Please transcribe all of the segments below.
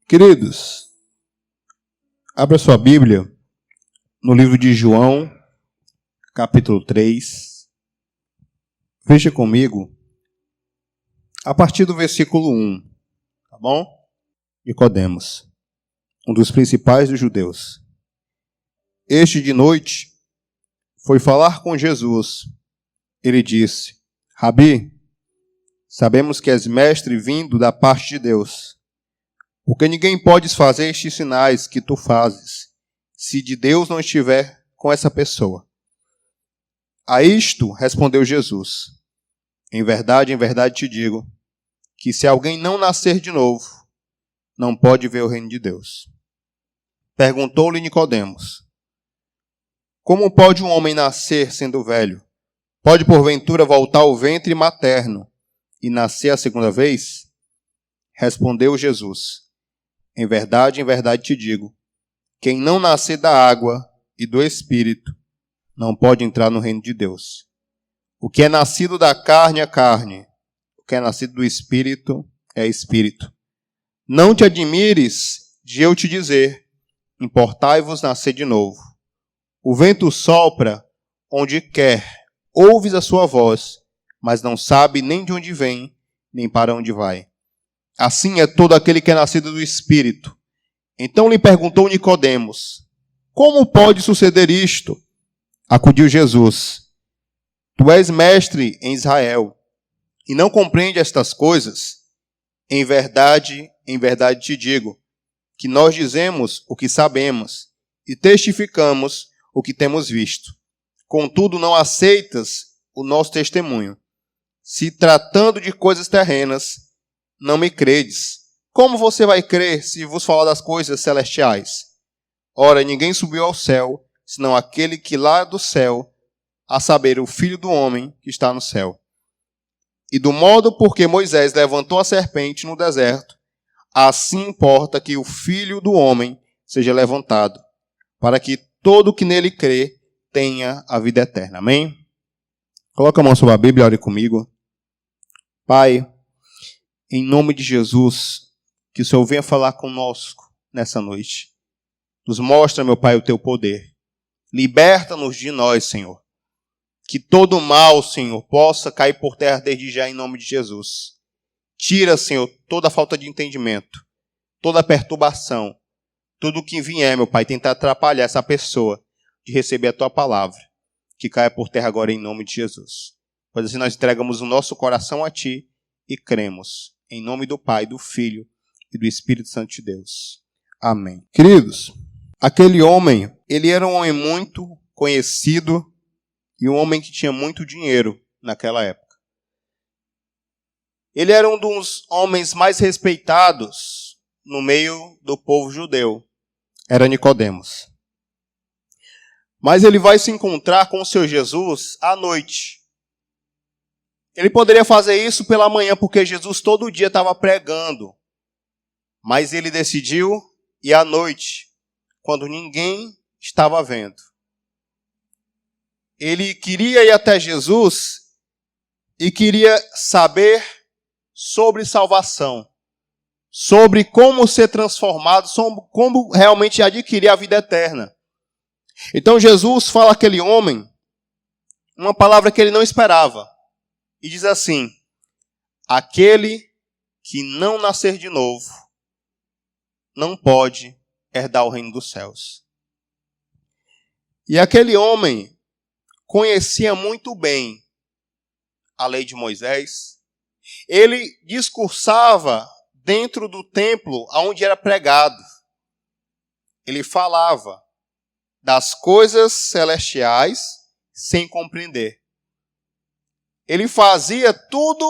Queridos, abra sua Bíblia no livro de João, capítulo 3. Veja comigo a partir do versículo 1, tá bom? Nicodemos, um dos principais dos judeus. Este de noite foi falar com Jesus. Ele disse: Rabi, sabemos que és mestre vindo da parte de Deus, porque ninguém pode fazer estes sinais que tu fazes, se de Deus não estiver com essa pessoa. A isto respondeu Jesus: em verdade te digo, que se alguém não nascer de novo, não pode ver o reino de Deus. Perguntou-lhe Nicodemos: como pode um homem nascer sendo velho? Pode porventura voltar ao ventre materno e nascer a segunda vez? Respondeu Jesus: em verdade te digo, quem não nascer da água e do Espírito não pode entrar no reino de Deus. O que é nascido da carne é carne, o que é nascido do Espírito é Espírito. Não te admires de eu te dizer, importai-vos nascer de novo. O vento sopra onde quer, ouves a sua voz, mas não sabe nem de onde vem, nem para onde vai. Assim é todo aquele que é nascido do Espírito. Então lhe perguntou Nicodemos: como pode suceder isto? Acudiu Jesus: tu és mestre em Israel, e não compreende estas coisas? Em verdade te digo, que nós dizemos o que sabemos, e testificamos o que temos visto. Contudo, não aceitas o nosso testemunho. Se tratando de coisas terrenas, não me credes. Como você vai crer se vos falar das coisas celestiais? Ora, ninguém subiu ao céu, senão aquele que lá do céu, a saber, o Filho do Homem que está no céu. E do modo por que Moisés levantou a serpente no deserto, assim importa que o Filho do Homem seja levantado, para que todo que nele crê tenha a vida eterna. Amém? Coloca a mão sobre a Bíblia e ore comigo. Pai, em nome de Jesus, que o Senhor venha falar conosco nessa noite. Nos mostra, meu Pai, o teu poder. Liberta-nos de nós, Senhor. Que todo mal, Senhor, possa cair por terra desde já em nome de Jesus. Tira, Senhor, toda falta de entendimento, toda perturbação, tudo que vier, meu Pai, tentar atrapalhar essa pessoa de receber a tua palavra. Que caia por terra agora em nome de Jesus. Pois assim nós entregamos o nosso coração a ti e cremos. Em nome do Pai, do Filho e do Espírito Santo de Deus. Amém. Queridos, aquele homem, ele era um homem muito conhecido e um homem que tinha muito dinheiro naquela época. Ele era um dos homens mais respeitados no meio do povo judeu. Era Nicodemos. Mas ele vai se encontrar com o seu Jesus à noite. Ele poderia fazer isso pela manhã, porque Jesus todo dia estava pregando. Mas ele decidiu ir à noite, quando ninguém estava vendo. Ele queria ir até Jesus e queria saber sobre salvação, sobre como ser transformado, sobre como realmente adquirir a vida eterna. Então Jesus fala àquele homem uma palavra que ele não esperava. E diz assim: aquele que não nascer de novo não pode herdar o reino dos céus. E aquele homem conhecia muito bem a lei de Moisés. Ele discursava dentro do templo onde era pregado. Ele falava das coisas celestiais sem compreender. Ele fazia tudo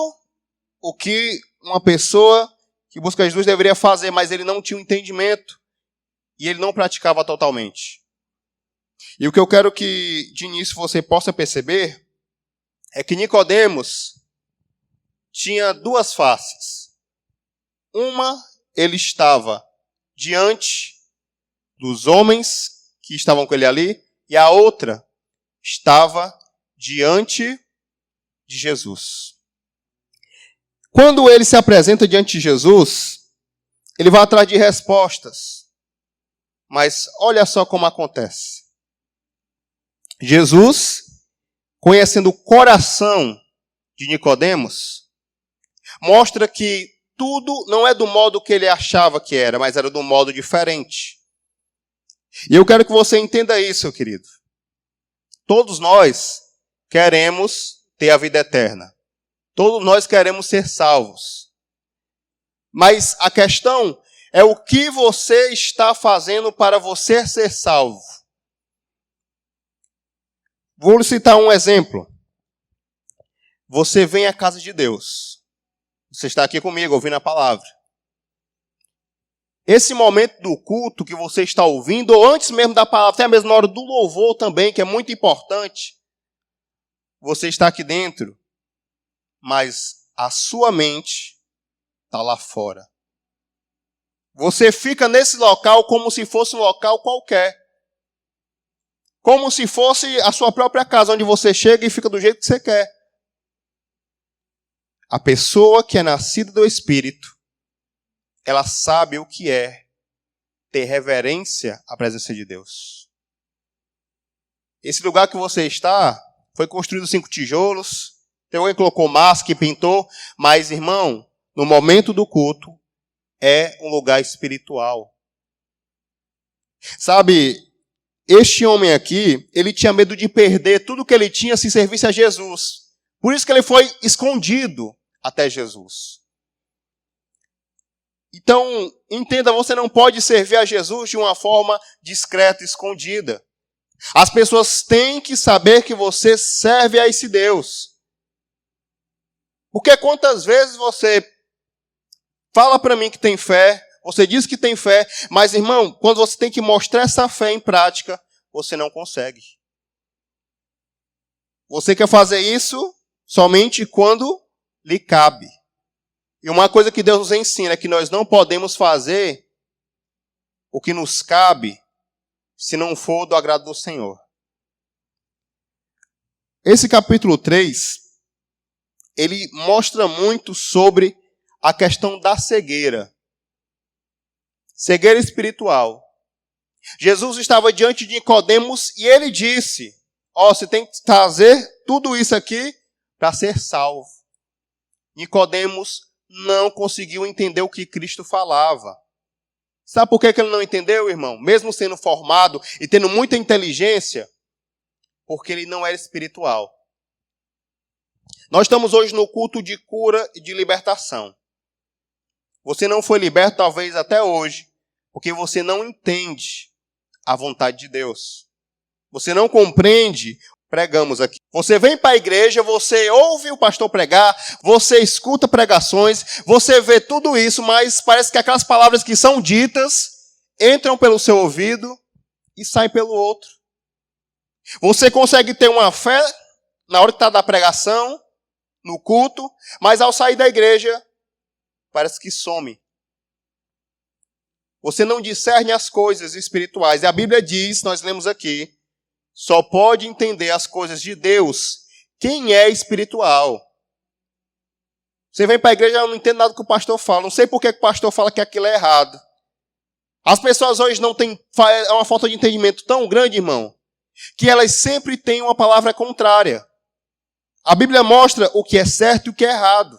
o que uma pessoa que busca Jesus deveria fazer, mas ele não tinha um entendimento e ele não praticava totalmente. E o que eu quero que de início você possa perceber é que Nicodemos tinha duas faces. Uma, ele estava diante dos homens que estavam com ele ali, e a outra estava diante de Jesus. Quando ele se apresenta diante de Jesus, Ele vai atrás de respostas. Mas olha só como acontece. Jesus, conhecendo o coração de Nicodemos, mostra que tudo não é do modo que ele achava que era, mas era do modo diferente. E eu quero que você entenda isso, querido. Todos nós queremos ter a vida eterna. Todos nós queremos ser salvos. Mas a questão é o que você está fazendo para você ser salvo. Vou lhe citar um exemplo. Você vem à casa de Deus. Você está aqui comigo ouvindo a palavra. Esse momento do culto que você está ouvindo, ou antes mesmo da palavra, até mesmo na hora do louvor também, que é muito importante, você está aqui dentro, mas a sua mente está lá fora. Você fica nesse local como se fosse um local qualquer. Como se fosse a sua própria casa, onde você chega e fica do jeito que você quer. A pessoa que é nascida do Espírito, ela sabe o que é ter reverência à presença de Deus. Esse lugar que você está foi construído 5 tijolos, tem alguém que colocou massa, que pintou, mas, irmão, no momento do culto, é um lugar espiritual. Sabe, este homem aqui, ele tinha medo de perder tudo que ele tinha se servisse a Jesus. Por isso que ele foi escondido até Jesus. Então, entenda, você não pode servir a Jesus de uma forma discreta, escondida. As pessoas têm que saber que você serve a esse Deus. Porque quantas vezes você fala para mim que tem fé, você diz que tem fé, mas, irmão, quando você tem que mostrar essa fé em prática, você não consegue. Você quer fazer isso somente quando lhe cabe. E uma coisa que Deus nos ensina é que nós não podemos fazer o que nos cabe se não for do agrado do Senhor. Esse capítulo 3, ele mostra muito sobre a questão da cegueira. Cegueira espiritual. Jesus estava diante de Nicodemos e ele disse, você tem que fazer tudo isso aqui para ser salvo. Nicodemos não conseguiu entender o que Cristo falava. Sabe por que ele não entendeu, irmão? Mesmo sendo formado e tendo muita inteligência, porque ele não era espiritual. Nós estamos hoje no culto de cura e de libertação. Você não foi liberto, talvez, até hoje, porque você não entende a vontade de Deus. Você não compreende. Pregamos aqui. Você vem para a igreja, você ouve o pastor pregar, você escuta pregações, você vê tudo isso, mas parece que aquelas palavras que são ditas entram pelo seu ouvido e saem pelo outro. Você consegue ter uma fé na hora que está da pregação, no culto, mas ao sair da igreja, parece que some. Você não discerne as coisas espirituais. E a Bíblia diz, nós lemos aqui, só pode entender as coisas de Deus quem é espiritual. Você vem para a igreja e não entende nada do que o pastor fala. Não sei por que o pastor fala que aquilo é errado. As pessoas hoje não têm uma falta de entendimento tão grande, irmão, que elas sempre têm uma palavra contrária. A Bíblia mostra o que é certo e o que é errado.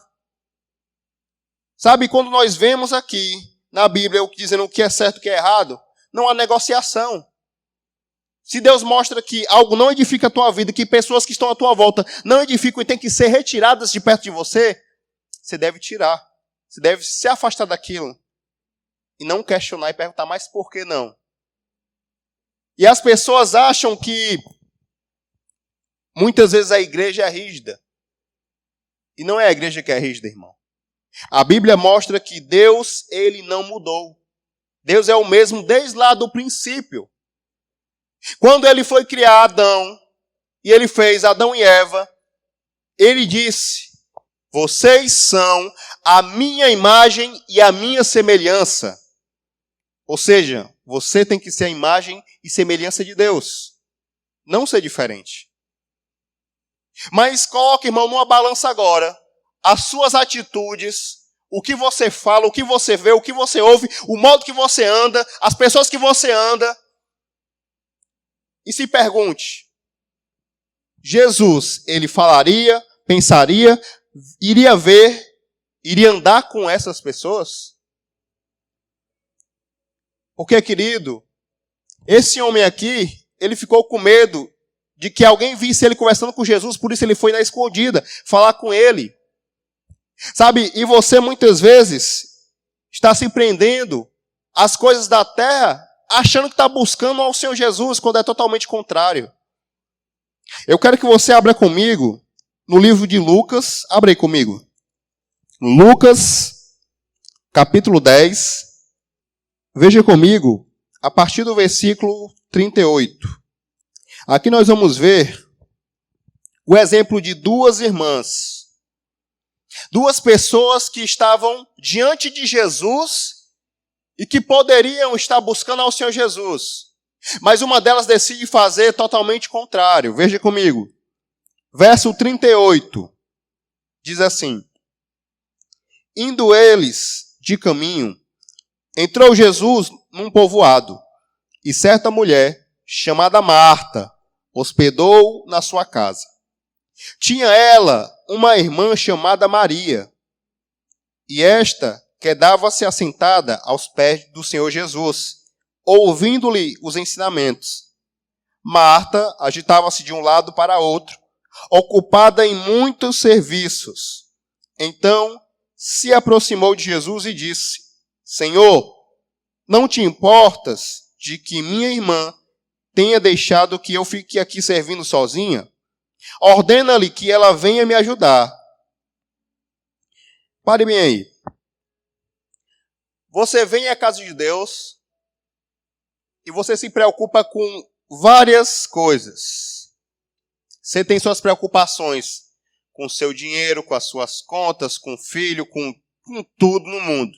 Sabe, quando nós vemos aqui na Bíblia dizendo o que é certo e o que é errado, não há negociação. Se Deus mostra que algo não edifica a tua vida, que pessoas que estão à tua volta não edificam e têm que ser retiradas de perto de você, você deve tirar. Você deve se afastar daquilo. E não questionar e perguntar, mas por que não? E as pessoas acham que muitas vezes a igreja é rígida. E não é a igreja que é rígida, irmão. A Bíblia mostra que Deus, ele não mudou. Deus é o mesmo desde lá do princípio. Quando ele foi criar Adão, e ele fez Adão e Eva, ele disse, vocês são a minha imagem e a minha semelhança. Ou seja, você tem que ser a imagem e semelhança de Deus. Não ser diferente. Mas coloque, irmão, numa balança agora, as suas atitudes, o que você fala, o que você vê, o que você ouve, o modo que você anda, as pessoas que você anda. E se pergunte, Jesus, ele falaria, pensaria, iria ver, iria andar com essas pessoas? Porque, querido, esse homem aqui, ele ficou com medo de que alguém visse ele conversando com Jesus, por isso ele foi na escondida falar com ele. Sabe, e você muitas vezes está se prendendo às coisas da terra, achando que está buscando ao Senhor Jesus, quando é totalmente contrário. Eu quero que você abra comigo no livro de Lucas, abre aí comigo. Lucas, capítulo 10, veja comigo, a partir do versículo 38. Aqui nós vamos ver o exemplo de duas irmãs. Duas pessoas que estavam diante de Jesus e que poderiam estar buscando ao Senhor Jesus. Mas uma delas decide fazer totalmente contrário. Veja comigo. Verso 38. Diz assim: indo eles de caminho, entrou Jesus num povoado, e certa mulher, chamada Marta, hospedou na sua casa. Tinha ela uma irmã chamada Maria, e esta quedava-se assentada aos pés do Senhor Jesus, ouvindo-lhe os ensinamentos. Marta agitava-se de um lado para outro, ocupada em muitos serviços. Então se aproximou de Jesus e disse: Senhor, não te importas de que minha irmã tenha deixado que eu fique aqui servindo sozinha? Ordena-lhe que ela venha me ajudar. Pare bem aí. Você vem à casa de Deus e você se preocupa com várias coisas. Você tem suas preocupações com o seu dinheiro, com as suas contas, com o filho, com tudo no mundo.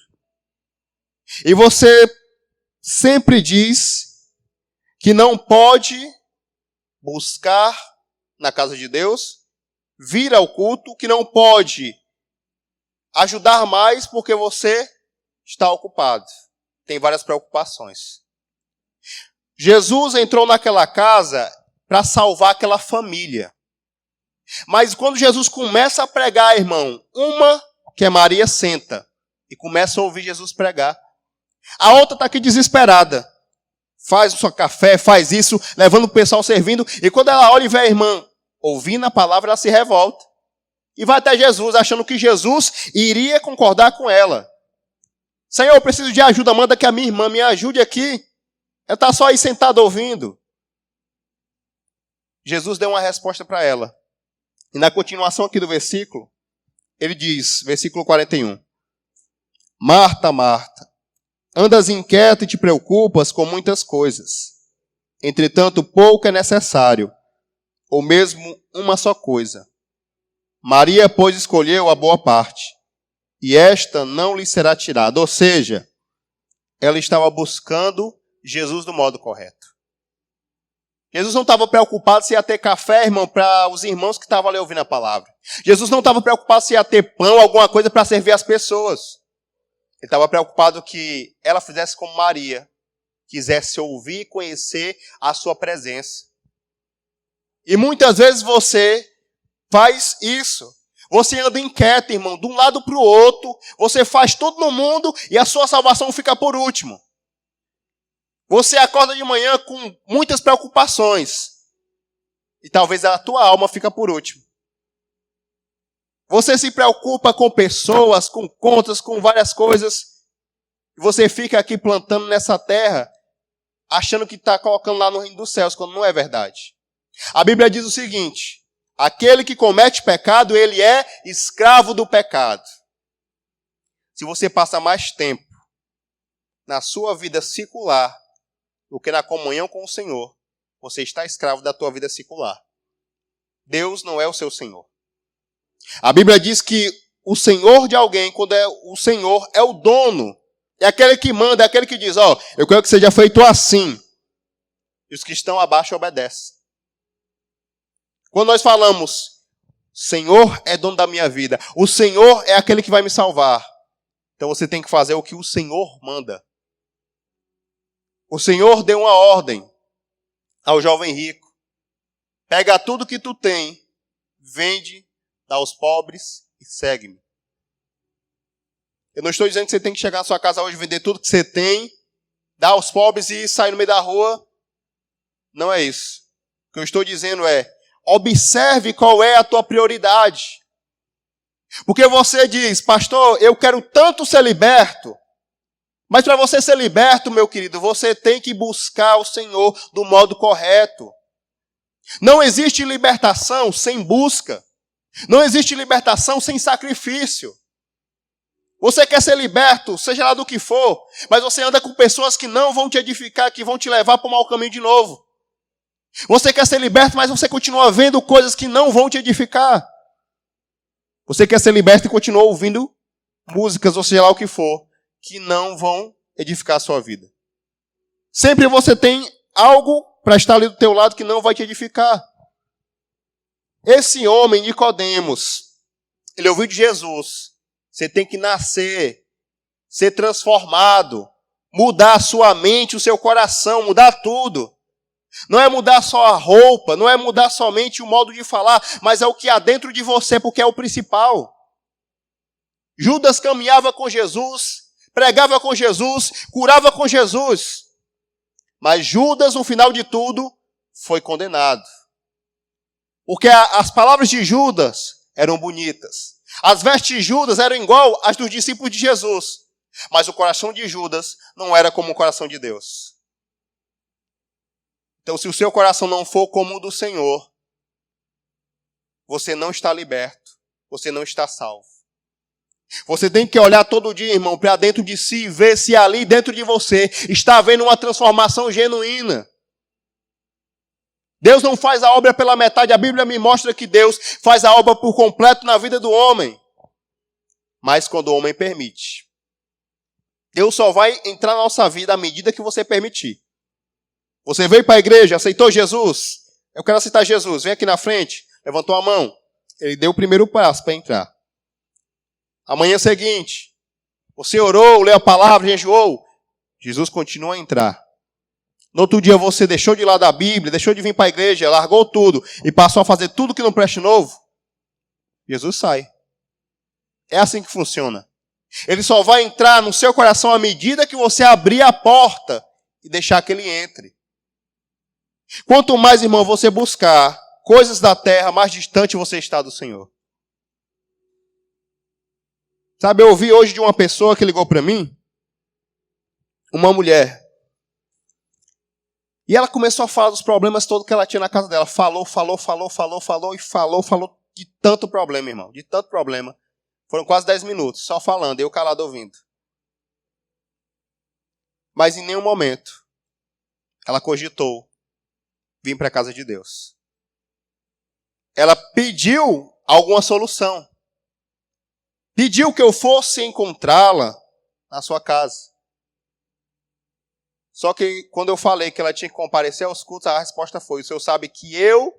E você sempre diz que não pode buscar na casa de Deus, vir ao culto, que não pode ajudar mais porque você está ocupado. Tem várias preocupações. Jesus entrou naquela casa para salvar aquela família. Mas quando Jesus começa a pregar, irmão, uma, que é Maria, senta e começa a ouvir Jesus pregar. A outra está aqui desesperada. Faz o seu café, faz isso, levando o pessoal servindo. E quando ela olha e vê a irmã ouvindo a palavra, ela se revolta. E vai até Jesus, achando que Jesus iria concordar com ela. Senhor, eu preciso de ajuda, manda que a minha irmã me ajude aqui. Ela está só aí sentada ouvindo. Jesus deu uma resposta para ela. E na continuação aqui do versículo, ele diz, versículo 41. Marta, Marta, andas inquieta e te preocupas com muitas coisas. Entretanto, pouco é necessário, ou mesmo uma só coisa. Maria, pois, escolheu a boa parte, e esta não lhe será tirada. Ou seja, ela estava buscando Jesus do modo correto. Jesus não estava preocupado se ia ter café, irmão, para os irmãos que estavam ali ouvindo a palavra. Jesus não estava preocupado se ia ter pão, alguma coisa para servir as pessoas. Ele estava preocupado que ela fizesse como Maria, quisesse ouvir e conhecer a sua presença. E muitas vezes você faz isso. Você anda inquieto, irmão, de um lado para o outro. Você faz tudo no mundo e a sua salvação fica por último. Você acorda de manhã com muitas preocupações. E talvez a tua alma fica por último. Você se preocupa com pessoas, com contas, com várias coisas. E você fica aqui plantando nessa terra, achando que está colocando lá no reino dos céus, quando não é verdade. A Bíblia diz o seguinte: aquele que comete pecado, ele é escravo do pecado. Se você passa mais tempo na sua vida secular do que na comunhão com o Senhor, você está escravo da tua vida secular. Deus não é o seu Senhor. A Bíblia diz que o Senhor de alguém, quando é o Senhor, é o dono. É aquele que manda, é aquele que diz, eu quero que seja feito assim. E os que estão abaixo obedecem. Quando nós falamos, Senhor é dono da minha vida, o Senhor é aquele que vai me salvar, Então você tem que fazer o que o Senhor manda. O Senhor deu uma ordem ao jovem rico. Pega tudo que tu tem, vende, dá aos pobres e segue-me. Eu não estou dizendo que você tem que chegar na sua casa hoje, vender tudo que você tem, dar aos pobres e sair no meio da rua. Não é isso. O que eu estou dizendo é, observe qual é a tua prioridade. Porque você diz, pastor, eu quero tanto ser liberto. Mas para você ser liberto, meu querido, você tem que buscar o Senhor do modo correto. Não existe libertação sem busca. Não existe libertação sem sacrifício. Você quer ser liberto, seja lá do que for, mas você anda com pessoas que não vão te edificar, que vão te levar para o mau caminho de novo. Você quer ser liberto, mas você continua vendo coisas que não vão te edificar. Você quer ser liberto e continua ouvindo músicas, ou seja lá o que for, que não vão edificar a sua vida. Sempre você tem algo para estar ali do teu lado que não vai te edificar. Esse homem, Nicodemos, ele ouviu de Jesus. Você tem que nascer, ser transformado, mudar a sua mente, o seu coração, mudar tudo. Não é mudar só a roupa, não é mudar somente o modo de falar, mas é o que há dentro de você, porque é o principal. Judas caminhava com Jesus, pregava com Jesus, curava com Jesus. Mas Judas, no final de tudo, foi condenado. Porque as palavras de Judas eram bonitas. As vestes de Judas eram igual às dos discípulos de Jesus. Mas o coração de Judas não era como o coração de Deus. Então, se o seu coração não for como o do Senhor, você não está liberto, você não está salvo. Você tem que olhar todo dia, irmão, para dentro de si e ver se ali dentro de você está havendo uma transformação genuína. Deus não faz a obra pela metade. A Bíblia me mostra que Deus faz a obra por completo na vida do homem. Mas quando o homem permite. Deus só vai entrar na nossa vida à medida que você permitir. Você veio para a igreja, aceitou Jesus? Eu quero aceitar Jesus. Vem aqui na frente. Levantou a mão. Ele deu o primeiro passo para entrar. Amanhã seguinte, você orou, leu a palavra, jejuou. Jesus continua a entrar. No outro dia você deixou de lado a Bíblia, deixou de vir para a igreja, largou tudo e passou a fazer tudo que não presta novo. Jesus sai. É assim que funciona. Ele só vai entrar no seu coração à medida que você abrir a porta e deixar que ele entre. Quanto mais, irmão, você buscar coisas da terra, mais distante você está do Senhor. Sabe, eu ouvi hoje de uma pessoa que ligou para mim, uma mulher. E ela começou a falar dos problemas todos que ela tinha na casa dela. Falou de tanto problema, irmão. De tanto problema. Foram quase 10 minutos, só falando, eu calado ouvindo. Mas em nenhum momento ela cogitou vir para a casa de Deus. Ela pediu alguma solução. Pediu que eu fosse encontrá-la na sua casa. Só que quando eu falei que ela tinha que comparecer aos cultos, a resposta foi: o Senhor sabe que eu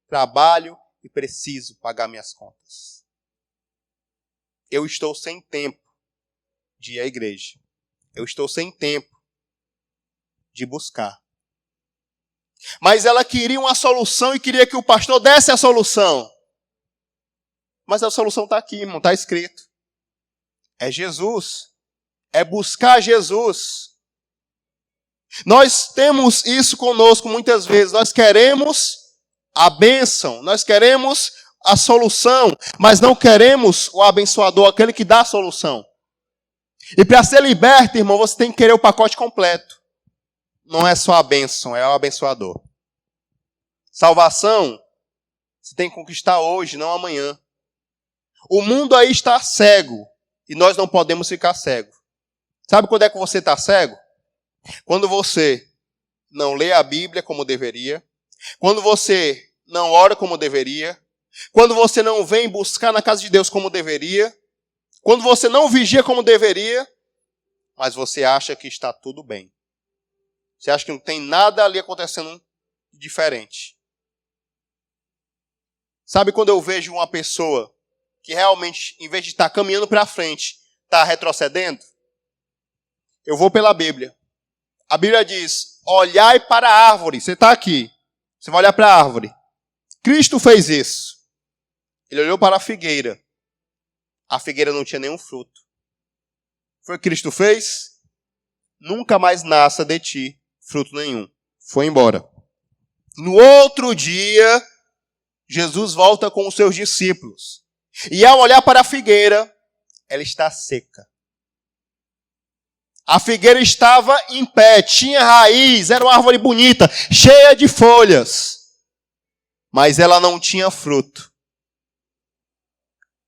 trabalho e preciso pagar minhas contas. Eu estou sem tempo de ir à igreja. Eu estou sem tempo de buscar. Mas ela queria uma solução e queria que o pastor desse a solução. Mas a solução está aqui, irmão, está escrito. É Jesus. É buscar Jesus. Nós temos isso conosco muitas vezes. Nós queremos a bênção, nós queremos a solução, mas não queremos o abençoador, aquele que dá a solução. E para ser liberto, irmão, você tem que querer o pacote completo. Não é só a bênção, é o abençoador. Salvação, você tem que conquistar hoje, não amanhã. O mundo aí está cego e nós não podemos ficar cegos. Sabe quando é que você está cego? Quando você não lê a Bíblia como deveria, quando você não ora como deveria, quando você não vem buscar na casa de Deus como deveria, quando você não vigia como deveria, mas você acha que está tudo bem. Você acha que não tem nada ali acontecendo diferente. Sabe quando eu vejo uma pessoa que realmente, em vez de estar caminhando para frente, está retrocedendo? Eu vou pela Bíblia. A Bíblia diz, olhai para a árvore. Você está aqui. Você vai olhar para a árvore. Cristo fez isso. Ele olhou para a figueira. A figueira não tinha nenhum fruto. Foi o que Cristo fez? Nunca mais nasça de ti fruto nenhum. Foi embora. No outro dia, Jesus volta com os seus discípulos. E ao olhar para a figueira, ela está seca. A figueira estava em pé, tinha raiz, era uma árvore bonita, cheia de folhas. Mas ela não tinha fruto.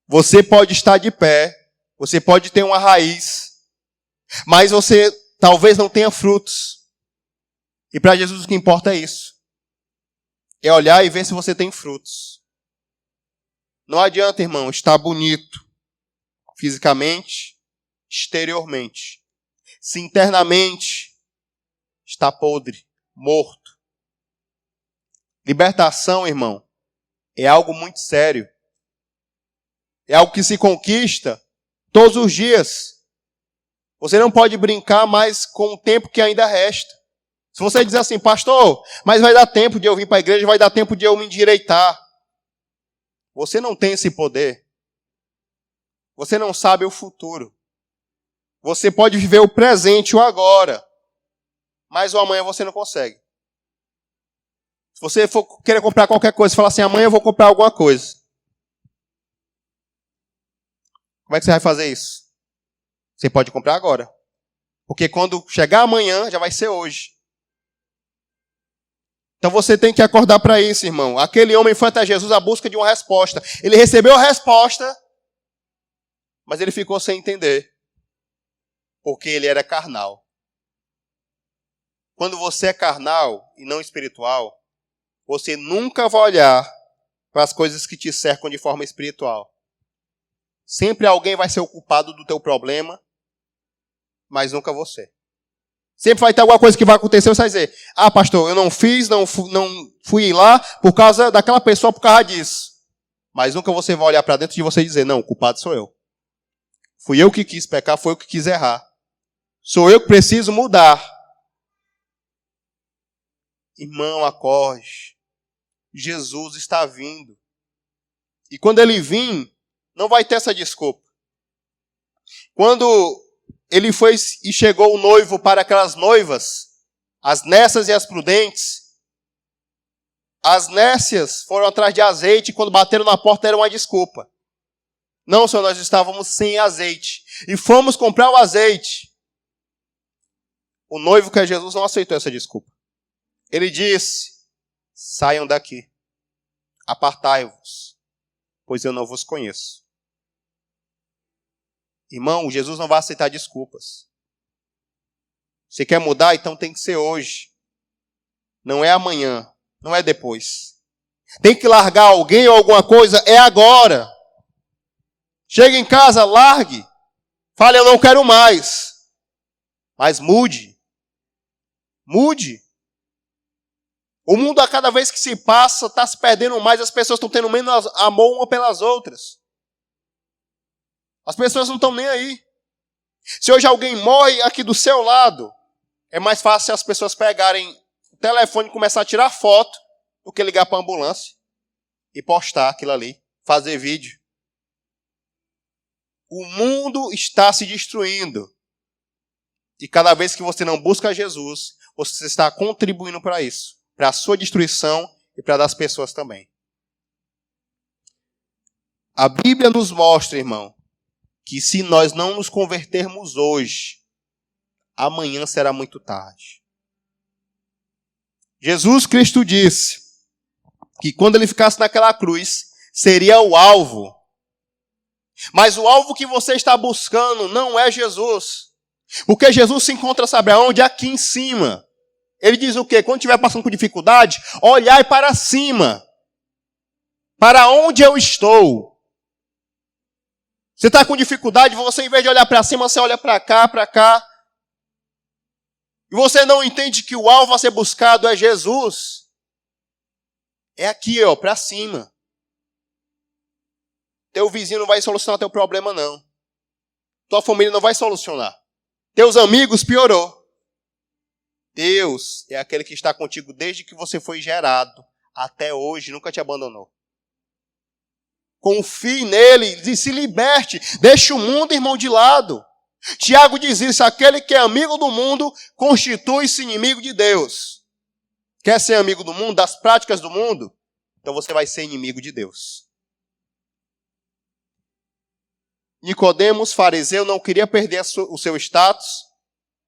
Você pode estar de pé, você pode ter uma raiz, mas você talvez não tenha frutos. E para Jesus o que importa é isso. É olhar e ver se você tem frutos. Não adianta, irmão, estar bonito fisicamente, exteriormente. Se internamente está podre, morto. Libertação, irmão, é algo muito sério. É algo que se conquista todos os dias. Você não pode brincar mais com o tempo que ainda resta. Se você dizer assim, pastor, mas vai dar tempo de eu vir para a igreja, vai dar tempo de eu me endireitar. Você não tem esse poder. Você não sabe o futuro. Você pode viver o presente, o agora. Mas o amanhã você não consegue. Se você for querer comprar qualquer coisa, falar assim, amanhã eu vou comprar alguma coisa. Como é que você vai fazer isso? Você pode comprar agora. Porque quando chegar amanhã, já vai ser hoje. Então você tem que acordar para isso, irmão. Aquele homem foi até Jesus à busca de uma resposta. Ele recebeu a resposta, mas ele ficou sem entender. Porque ele era carnal. Quando você é carnal e não espiritual, você nunca vai olhar para as coisas que te cercam de forma espiritual. Sempre alguém vai ser o culpado do teu problema, mas nunca você. Sempre vai ter alguma coisa que vai acontecer, você vai dizer, ah, pastor, eu não fiz, não fui lá por causa daquela pessoa, por causa disso. Mas nunca você vai olhar para dentro de você e dizer, não, o culpado sou eu. Fui eu que quis pecar, foi eu que quis errar. Sou eu que preciso mudar. Irmão, acorde. Jesus está vindo. E quando ele vir, não vai ter essa desculpa. Quando ele foi e chegou o noivo para aquelas noivas, as nécias e as prudentes, as nécias foram atrás de azeite e quando bateram na porta era uma desculpa. Não, senhor, nós estávamos sem azeite. E fomos comprar o azeite. O noivo, que é Jesus, não aceitou essa desculpa. Ele disse, saiam daqui, apartai-vos, pois eu não vos conheço. Irmão, Jesus não vai aceitar desculpas. Você quer mudar? Então tem que ser hoje. Não é amanhã, não é depois. Tem que largar alguém ou alguma coisa, é agora. Chega em casa, largue. Fale, eu não quero mais. Mas mude. Mude. O mundo, a cada vez que se passa, está se perdendo mais. As pessoas estão tendo menos amor uma pelas outras. As pessoas não estão nem aí. Se hoje alguém morre aqui do seu lado, é mais fácil as pessoas pegarem o telefone e começar a tirar foto do que ligar para a ambulância e postar aquilo ali, fazer vídeo. O mundo está se destruindo. E cada vez que você não busca Jesus, você está contribuindo para isso. Para a sua destruição e para a das pessoas também. A Bíblia nos mostra, irmão, que se nós não nos convertermos hoje, amanhã será muito tarde. Jesus Cristo disse que quando ele ficasse naquela cruz, seria o alvo. Mas o alvo que você está buscando não é Jesus. Porque Jesus se encontra, sabe aonde? Aqui em cima. Ele diz o quê? Quando estiver passando por dificuldade, olhai para cima. Para onde eu estou? Você está com dificuldade, você em vez de olhar para cima, você olha para cá, para cá. E você não entende que o alvo a ser buscado é Jesus. É aqui, ó, para cima. Teu vizinho não vai solucionar teu problema, não. tua família não vai solucionar. Teus amigos piorou. Deus é aquele que está contigo desde que você foi gerado até hoje, nunca te abandonou. Confie nele e se liberte. Deixe o mundo, irmão, de lado. Tiago diz isso, aquele que é amigo do mundo constitui-se inimigo de Deus. Quer ser amigo do mundo, das práticas do mundo? Então você vai ser inimigo de Deus. Nicodemos, fariseu, não queria perder o seu status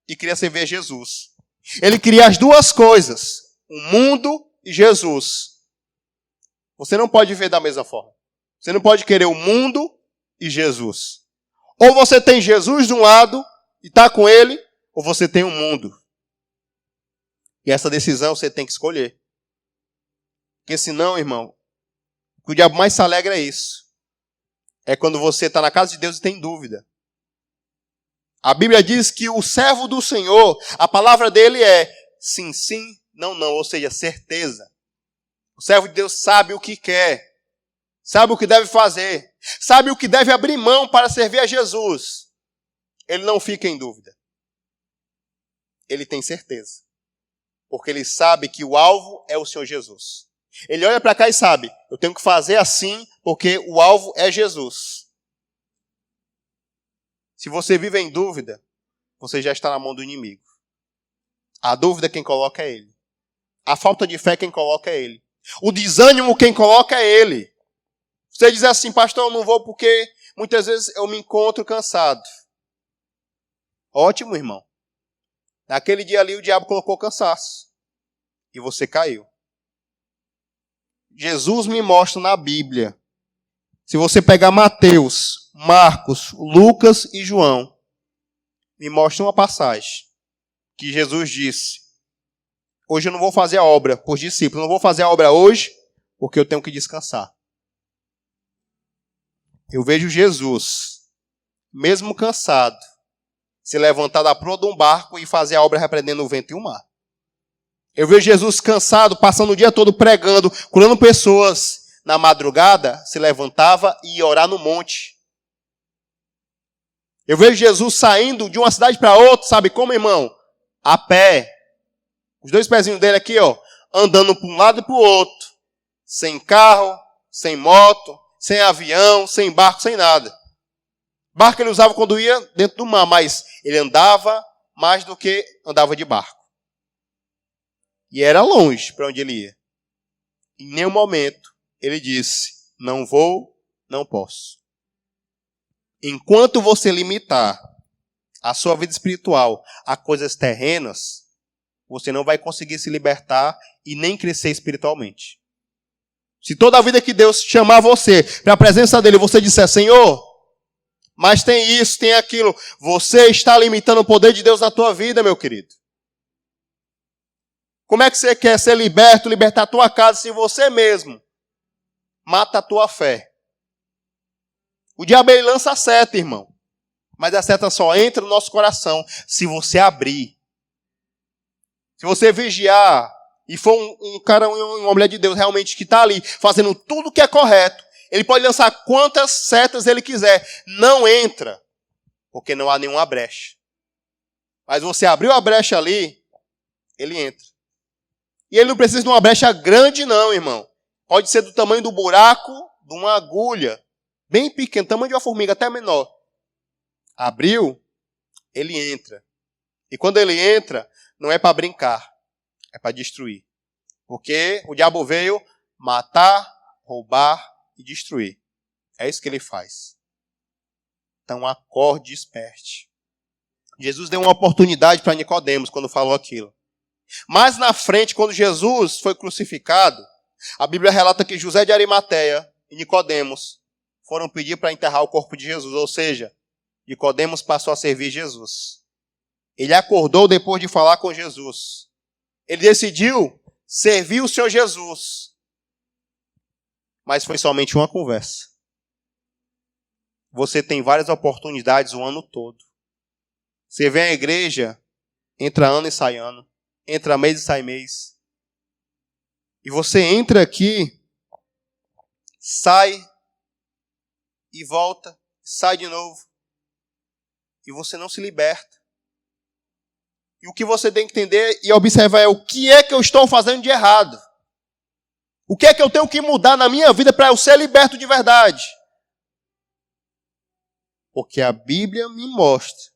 e queria servir a Jesus. Ele queria as duas coisas, o mundo e Jesus. Você não pode viver da mesma forma. Você não pode querer o mundo e Jesus. Ou você tem Jesus de um lado e está com ele, ou você tem o mundo. E essa decisão você tem que escolher. Porque senão, irmão, o que o diabo mais se alegra é isso. É quando você está na casa de Deus e tem dúvida. A Bíblia diz que o servo do Senhor, a palavra dele é sim, sim, não, não. Ou seja, certeza. O servo de Deus sabe o que quer. Sabe o que deve fazer. Sabe o que deve abrir mão para servir a Jesus. Ele não fica em dúvida. Ele tem certeza. Porque ele sabe que o alvo é o Senhor Jesus. Ele olha para cá e sabe, eu tenho que fazer assim porque o alvo é Jesus. Se você vive em dúvida, você já está na mão do inimigo. A dúvida quem coloca é ele. A falta de fé quem coloca é ele. O desânimo quem coloca é ele. Você diz assim, pastor, eu não vou porque muitas vezes eu me encontro cansado. Ótimo, irmão. Naquele dia ali o diabo colocou cansaço. E você caiu. Jesus me mostra na Bíblia. Se você pegar Mateus, Marcos, Lucas e João, me mostra uma passagem que Jesus disse: hoje eu não vou fazer a obra por discípulos, não vou fazer a obra hoje porque eu tenho que descansar. Eu vejo Jesus, mesmo cansado, se levantar da proa de um barco e fazer a obra repreendendo o vento e o mar. Eu vejo Jesus cansado, passando o dia todo pregando, curando pessoas. Na madrugada, se levantava e ia orar no monte. Eu vejo Jesus saindo de uma cidade para outra, sabe como, irmão? A pé. Os dois pezinhos dele aqui, ó, andando para um lado e para o outro. Sem carro, sem moto, sem avião, sem barco, sem nada. Barco ele usava quando ia dentro do mar, mas ele andava mais do que andava de barco. E era longe para onde ele ia. Em nenhum momento ele disse, não vou, não posso. Enquanto você limitar a sua vida espiritual a coisas terrenas, você não vai conseguir se libertar e nem crescer espiritualmente. Se toda a vida que Deus chamar você para a presença dele, você disser, Senhor, mas tem isso, tem aquilo, você está limitando o poder de Deus na tua vida, meu querido. Como é que você quer ser liberto, libertar a tua casa, se você mesmo mata a tua fé? O diabo ele lança a seta, irmão. Mas a seta só entra no nosso coração se você abrir. Se você vigiar e for um cara, uma mulher de Deus realmente que está ali fazendo tudo o que é correto, ele pode lançar quantas setas ele quiser. Não entra, porque não há nenhuma brecha. Mas você abriu a brecha ali, ele entra. E ele não precisa de uma brecha grande não, irmão. Pode ser do tamanho do buraco de uma agulha. Bem pequeno, tamanho de uma formiga, até menor. Abriu, ele entra. E quando ele entra, não é para brincar, é para destruir. Porque o diabo veio matar, roubar e destruir. É isso que ele faz. Então acorde e desperte. Jesus deu uma oportunidade para Nicodemos quando falou aquilo. Mas na frente, quando Jesus foi crucificado, a Bíblia relata que José de Arimateia e Nicodemos foram pedir para enterrar o corpo de Jesus. Ou seja, Nicodemos passou a servir Jesus. Ele acordou depois de falar com Jesus. Ele decidiu servir o Senhor Jesus. Mas foi somente uma conversa. Você tem várias oportunidades o ano todo. Você vem à igreja, entra ano e sai ano. Entra mês e sai mês. E você entra aqui, sai e volta, sai de novo. e você não se liberta. E o que você tem que entender e observar é o que é que eu estou fazendo de errado. O que é que eu tenho que mudar na minha vida para eu ser liberto de verdade? Porque a Bíblia me mostra,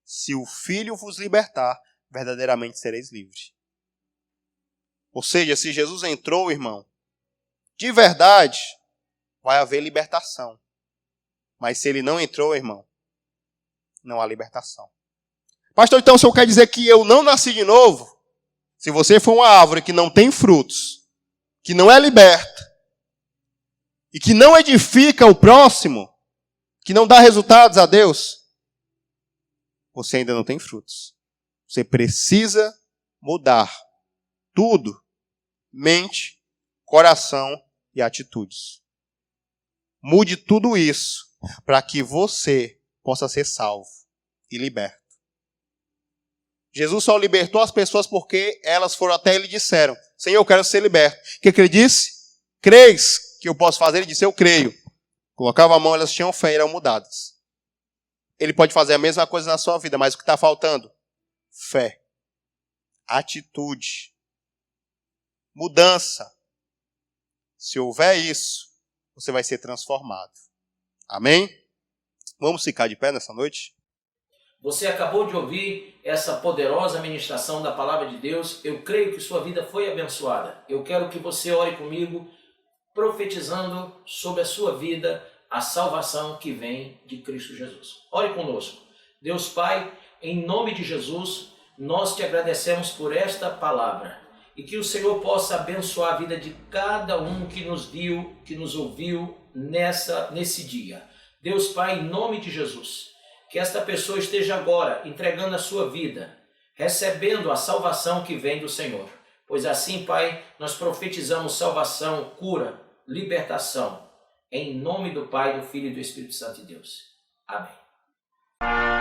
se o Filho vos libertar, verdadeiramente sereis livres. Ou seja, se Jesus entrou, irmão, de verdade, vai haver libertação. Mas se ele não entrou, irmão, não há libertação. Pastor, então o senhor quer dizer que eu não nasci de novo? Se você for uma árvore que não tem frutos, que não é liberta, e que não edifica o próximo, que não dá resultados a Deus, você ainda não tem frutos. Você precisa mudar tudo, mente, coração e atitudes. Mude tudo isso para que você possa ser salvo e liberto. Jesus só libertou as pessoas porque elas foram até ele e disseram: Senhor, eu quero ser liberto. O que ele disse? Creis que eu posso fazer? Ele disse: eu creio. Colocava a mão, elas tinham fé e eram mudadas. Ele pode fazer a mesma coisa na sua vida, mas o que está faltando? Fé, atitude, mudança. Se houver isso, você vai ser transformado. Amém? Vamos ficar de pé nessa noite? Você acabou de ouvir essa poderosa ministração da Palavra de Deus. Eu creio que sua vida foi abençoada. Eu quero que você ore comigo, profetizando sobre a sua vida a salvação que vem de Cristo Jesus. Ore conosco. Deus Pai, em nome de Jesus, nós te agradecemos por esta palavra. E que o Senhor possa abençoar a vida de cada um que nos viu, que nos ouviu nesse dia. Deus Pai, em nome de Jesus, que esta pessoa esteja agora entregando a sua vida, recebendo a salvação que vem do Senhor. Pois assim, Pai, nós profetizamos salvação, cura, libertação, em nome do Pai, do Filho e do Espírito Santo de Deus. Amém.